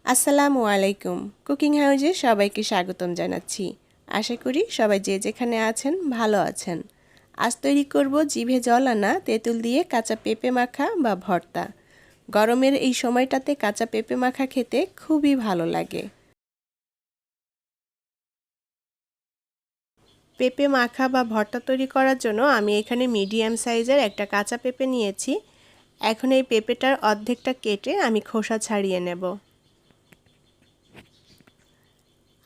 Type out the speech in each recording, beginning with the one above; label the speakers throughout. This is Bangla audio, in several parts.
Speaker 1: আসসালামু আলাইকুম। কুকিং হাউজে সবাইকে স্বাগতম জানাচ্ছি। আশা করি সবাই যে যেখানে আছেন ভালো আছেন। আজ তৈরি করব জিভে জল আনা তেঁতুল দিয়ে কাঁচা পেঁপে মাখা বা ভর্তা। গরমের এই সময়টাতে কাঁচা পেঁপে মাখা খেতে খুবই ভালো লাগে। পেঁপে মাখা বা ভর্তা তৈরি করার জন্য আমি এখানে মিডিয়াম সাইজের একটা কাঁচা পেঁপে নিয়েছি। এখন এই পেঁপেটার অর্ধেকটা কেটে আমি খোসা ছাড়িয়ে নেব।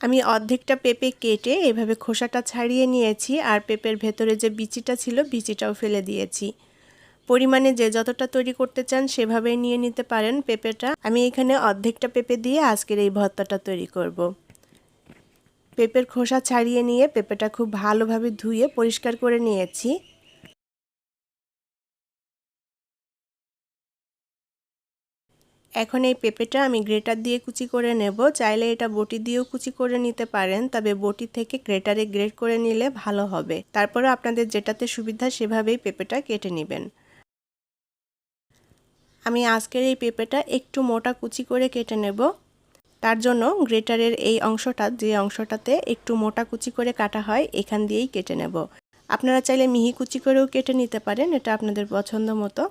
Speaker 1: আমি অর্ধেকটা পেঁপে কেটে এভাবে খোসাটা ছাড়িয়ে নিয়েছি, আর পেঁপের ভেতরে যে বিচিটা ছিল বিচিটাও ফেলে দিয়েছি। পরিমাণে যে যতটা তৈরি করতে চান সেভাবেই নিয়ে নিতে পারেন পেঁপেটা। আমি এখানে অর্ধেকটা পেঁপে দিয়ে আজকের এই ভর্তাটা তৈরি করব। পেঁপের খোসা ছাড়িয়ে নিয়ে পেঁপেটা খুব ভালোভাবে ধুয়ে পরিষ্কার করে নিয়েছি। এখন এই পেঁপেটা আমি গ্রেটার দিয়ে কুচি করে নেব। চাইলে এটা বটি দিয়েও কুচি করে নিতে পারেন, তবে বটি থেকে গ্রেটারে গ্রেট করে নিলে ভালো হবে। তারপরে আপনাদের যেটাতে সুবিধা সেভাবেই পেঁপেটা কেটে নেবেন। আমি আজকের এই পেঁপেটা একটু মোটা কুচি করে কেটে নেব। তার জন্য গ্রেটারের এই অংশটা, যে অংশটাতে একটু মোটা কুচি করে কাটা হয়, এখান দিয়েই কেটে নেব। আপনারা চাইলে মিহি কুচি করেও কেটে নিতে পারেন, এটা আপনাদের পছন্দ মতো,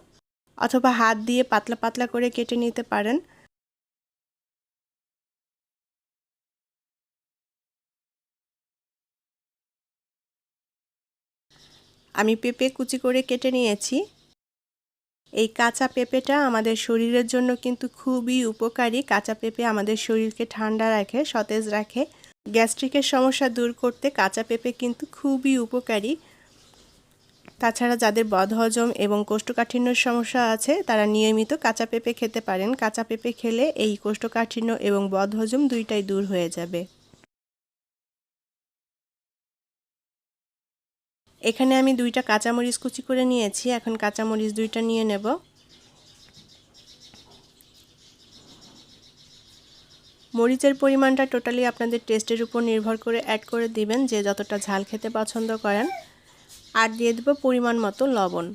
Speaker 1: অথবা হাত দিয়ে পাতলা পাতলা করে কেটে নিতে পারেন। আমি পেঁপে কুচি করে কেটে নিয়েছি। এই কাঁচা পেঁপেটা আমাদের শরীরের জন্য কিন্তু খুবই উপকারী। কাঁচা পেঁপে আমাদের শরীরকে ঠান্ডা রাখে, সতেজ রাখে। গ্যাস্ট্রিকের সমস্যা দূর করতে কাঁচা পেঁপে কিন্তু খুবই উপকারী। তাছাড়া যাদের বদহজম এবং কোষ্ঠকাঠিন্যের সমস্যা আছে তারা নিয়মিত কাঁচা পেঁপে খেতে পারেন। কাঁচা পেঁপে খেলে এই কোষ্ঠকাঠিন্য এবং বদহজম দুইটাই দূর হয়ে যাবে। এখানে আমি দুইটা কাঁচামরিচ কুচি করে নিয়েছি। এখন কাঁচামরিচ দুইটা নিয়ে নেব। মরিচের পরিমাণটা টোটালি আপনাদের টেস্টের উপর নির্ভর করে অ্যাড করে দিবেন, যে যতটা ঝাল খেতে পছন্দ করেন। আর দিয়ে দেব পরিমাণ মতো লবণ।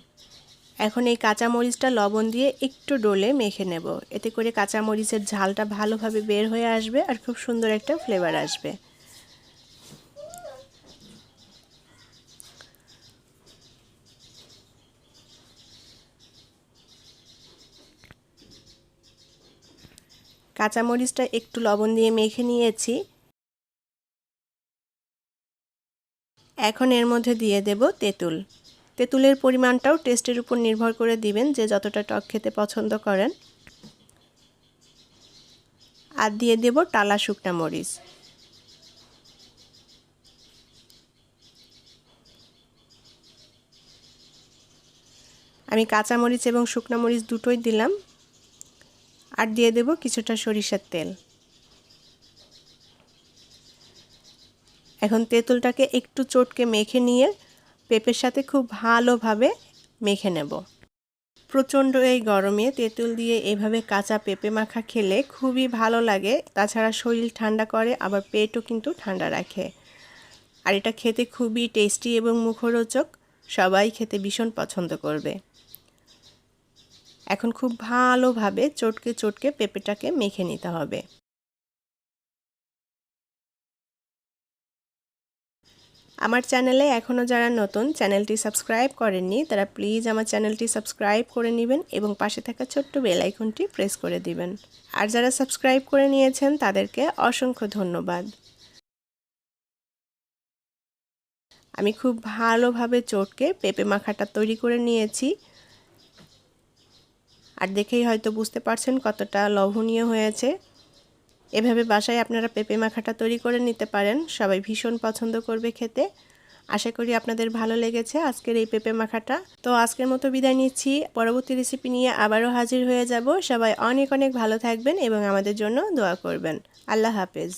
Speaker 1: এখন এই কাঁচামরিচটা লবণ দিয়ে একটু ডলে মেখে নেব। এতে করে কাঁচামরিচের ঝালটা ভালোভাবে বের হয়ে আসবে আর খুব সুন্দর একটা ফ্লেভার আসবে। কাঁচামরিচটা একটু লবণ দিয়ে মেখে নিয়েছি। এখন এর মধ্যে দিয়ে দেব তেঁতুল। তেঁতুলের পরিমাণটাও টেস্টের উপর নির্ভর করে দিবেন, যে যতটা টক খেতে পছন্দ করেন। আর দিয়ে দেব টালা শুকনা মরিচ। আমি কাঁচামরিচ এবং শুকনো মরিচ দুটোই দিলাম। আর দিয়ে দেব কিছুটা সরিষার তেল। এখন তেঁতুলটাকে একটু চটকে মেখে নিয়ে পেঁপের সাথে খুব ভালোভাবে মেখে নেব। প্রচণ্ড এই গরমে তেঁতুল দিয়ে এভাবে কাঁচা পেঁপে মাখা খেলে খুবই ভালো লাগে। তাছাড়া শরীর ঠান্ডা করে, আবার পেটও কিন্তু ঠান্ডা রাখে। আর এটা খেতে খুবই টেস্টি এবং মুখরোচক, সবাই খেতে ভীষণ পছন্দ করবে। এখন খুব ভালোভাবে চটকে চটকে পেঁপেটাকে মেখে নিতে হবে। আমার চ্যানেলে এখনও যারা নতুন, চ্যানেলটি সাবস্ক্রাইব করেননি, তারা প্লিজ আমার চ্যানেলটি সাবস্ক্রাইব করে নেবেন এবং পাশে থাকা ছোট্ট বেল আইকনটি প্রেস করে দিবেন। আর যারা সাবস্ক্রাইব করে নিয়েছেন তাদেরকে অসংখ্য ধন্যবাদ। আমি খুব ভালোভাবে চটকে পেঁপে মাখাটা তৈরি করে নিয়েছি। আর দেখেই হয়তো বুঝতে পারছেন কতটা লোভনীয় হয়েছে। এভাবে বাসায় আপনারা পেঁপে মাখাটা তৈরি করে নিতে পারেন, সবাই ভীষণ পছন্দ করবে খেতে। আশা করি আপনাদের ভালো লেগেছে আজকের এই পেঁপে মাখাটা। তো আজকের মতো বিদায় নিচ্ছি, পরবর্তী রেসিপি নিয়ে আবারও হাজির হয়ে যাব। সবাই অনেক অনেক ভালো থাকবেন এবং আমাদের জন্য দোয়া করবেন। আল্লাহ হাফেজ।